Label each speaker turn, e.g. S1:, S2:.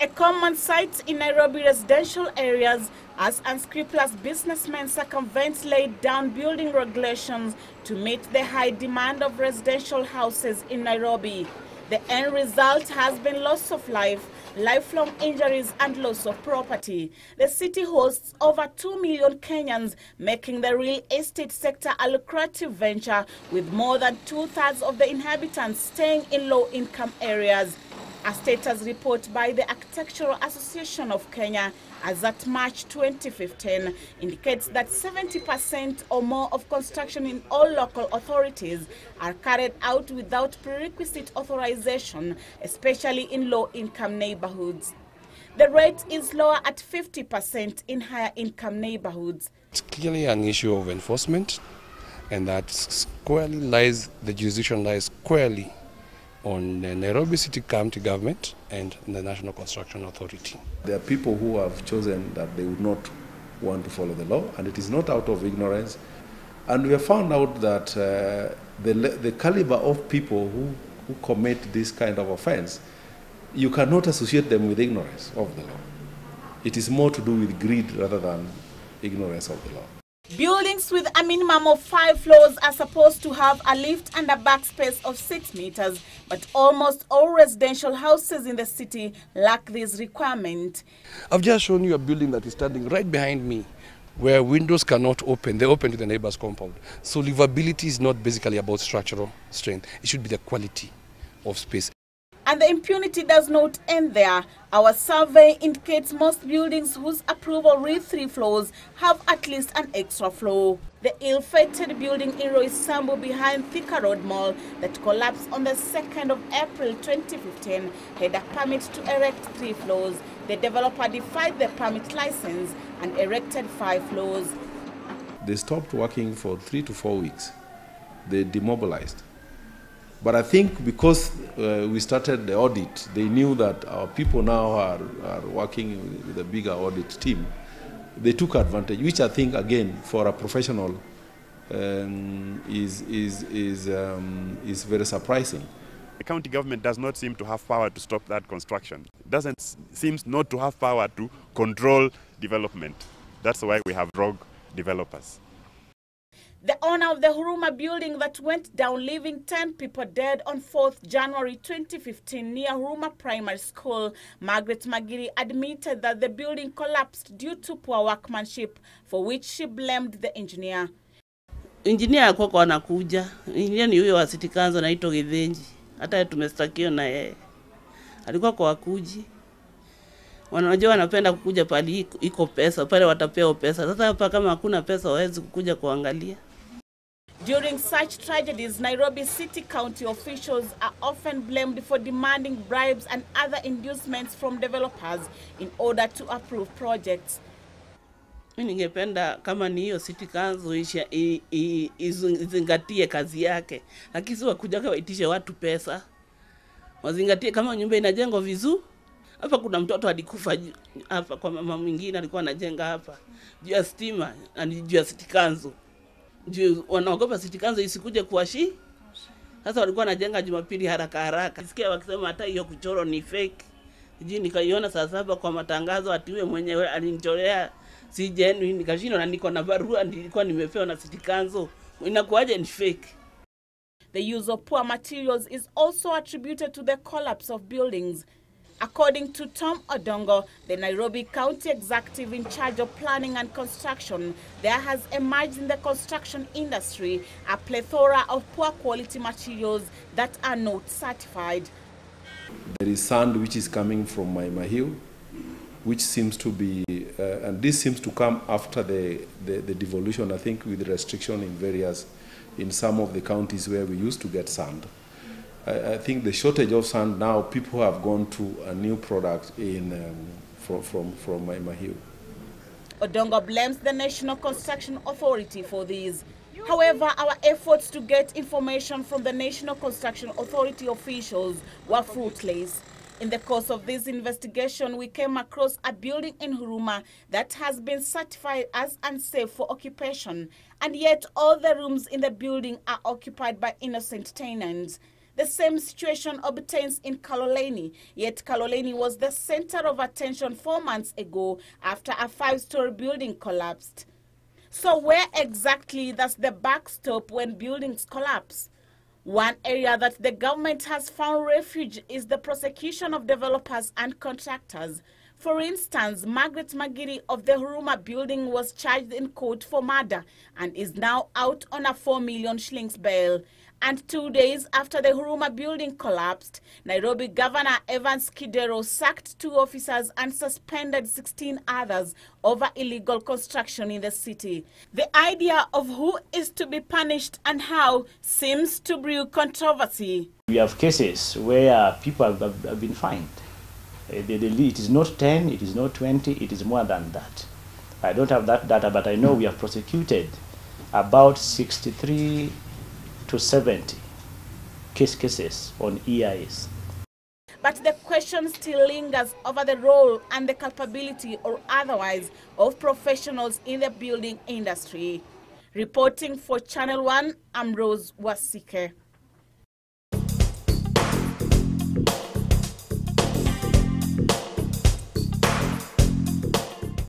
S1: A common sight in Nairobi residential areas as unscrupulous businessmen circumvent laid down building regulations to meet the high demand of residential houses in Nairobi. The end result has been loss of life, lifelong injuries and loss of property. The city hosts over 2 million Kenyans, making the real estate sector a lucrative venture, with more than 2/3 of the inhabitants staying in low-income areas. A status report by the Architectural Association of Kenya as at March 2015 indicates that 70% or more of construction in all local authorities are carried out without prerequisite authorization, especially in low-income neighborhoods. The rate is lower at 50% in higher-income neighborhoods.
S2: It's clearly an issue of enforcement, and that squarely lies, the jurisdiction lies squarely on the Nairobi City County government and the National Construction Authority.
S3: There are people who have chosen that they would not want to follow the law, and it is not out of ignorance. And we have found out that the caliber of people who commit this kind of offense, you cannot associate them with ignorance of the law. It is more to do with greed rather than ignorance of the law.
S1: Buildings with a minimum of 5 floors are supposed to have a lift and a backspace of 6 meters, but almost all residential houses in the city lack this requirement.
S2: I've just shown you a building that is standing right behind me, where windows cannot open. They open to the neighbor's compound. So livability is not basically about structural strength. It should be the quality of space.
S1: And the impunity does not end there. Our survey indicates most buildings whose approval reads 3 floors have at least an extra floor. The ill-fated building in Roysambu behind Thika Road Mall that collapsed on the 2nd of April 2015 had a permit to erect 3 floors. The developer defied the permit license and erected 5 floors.
S3: They stopped working for 3 to 4 weeks. They demobilized. But I think because we started the audit, they knew that our people now are working with a bigger audit team. They took advantage, which I think, again, for a professional is very surprising.
S4: The county government does not seem to have power to stop that construction. It doesn't seem not to have power to control development. That's why we have rogue developers.
S1: The owner of the Huruma building that went down, leaving 10 people dead on 4th January 2015 near Huruma Primary School, Margaret Magiri, admitted that the building collapsed due to poor workmanship, for which she blamed the engineer.
S5: Engineer akoko anakuja. Engineer ni huyo wa City Council anaitwa Githenji. Hata tumestakiwa na yeye. Alikuwa kwa wakuji. Wanajua wanapenda kukuja pale iko pesa, pale watapewa pesa. Sasa hapa kama hakuna pesa hawezi kukuja kuangalia.
S1: During such tragedies, Nairobi City County officials are often blamed for demanding bribes and other inducements from developers in order to approve projects.
S5: Mimi ningependa kama ni hiyo City Council izingatie kazi yake. Lakini si wakuja waitishe watu pesa. Wazingatie kama nyumba inajengwa vizuri. Hapa kuna mtoto alikufa hapa kwa mama mwingine alikuwa anajenga hapa. Juu ya stima na juu ya City Council. Juu wanaogopa City Council isikuje kuwashi. Sasa walikuwa wanajenga Jumapili haraka. Nisikia wakisema hata hiyo kuchoro ni fake. Juu nikaiona saa 7 kwa matangazo atiwe mwenyewe alinichorea si genuine, nikashindwa na niko na barua nilikuwa nimepewa na City Council. Inakuaje ni fake?
S1: The use of poor materials is also attributed to the collapse of buildings. According to Tom Odongo, the Nairobi County executive in charge of planning and construction, there has emerged in the construction industry a plethora of poor quality materials that are not certified.
S3: There is sand which is coming from Maiming, which seems to be, and this seems to come after the devolution, I think, with restriction in some of the counties where we used to get sand. I think the shortage of sand now, people have gone to a new product from Maiming.
S1: Odongo blames the National Construction Authority for these. However, our efforts to get information from the National Construction Authority officials were fruitless. In the course of this investigation, we came across a building in Huruma that has been certified as unsafe for occupation, and yet all the rooms in the building are occupied by innocent tenants. The same situation obtains in Kaloleni, yet Kaloleni was the center of attention 4 months ago after a 5-story building collapsed. So where exactly does the buck stop when buildings collapse? One area that the government has found refuge is the prosecution of developers and contractors. For instance, Margaret Magiri of the Huruma building was charged in court for murder and is now out on a 4 million shillings bail. And 2 days after the Huruma building collapsed, Nairobi Governor Evans Kidero sacked 2 officers and suspended 16 others over illegal construction in the city. The idea of who is to be punished and how seems to brew controversy.
S6: We have cases where people have been fined. It is not 10, it is not 20, it is more than that. I don't have that data, but I know we have prosecuted about 63 to 70 cases on EIs.
S1: But the question still lingers over the role and the culpability or otherwise of professionals in the building industry. Reporting for Channel 1, I'm Rose Wasike.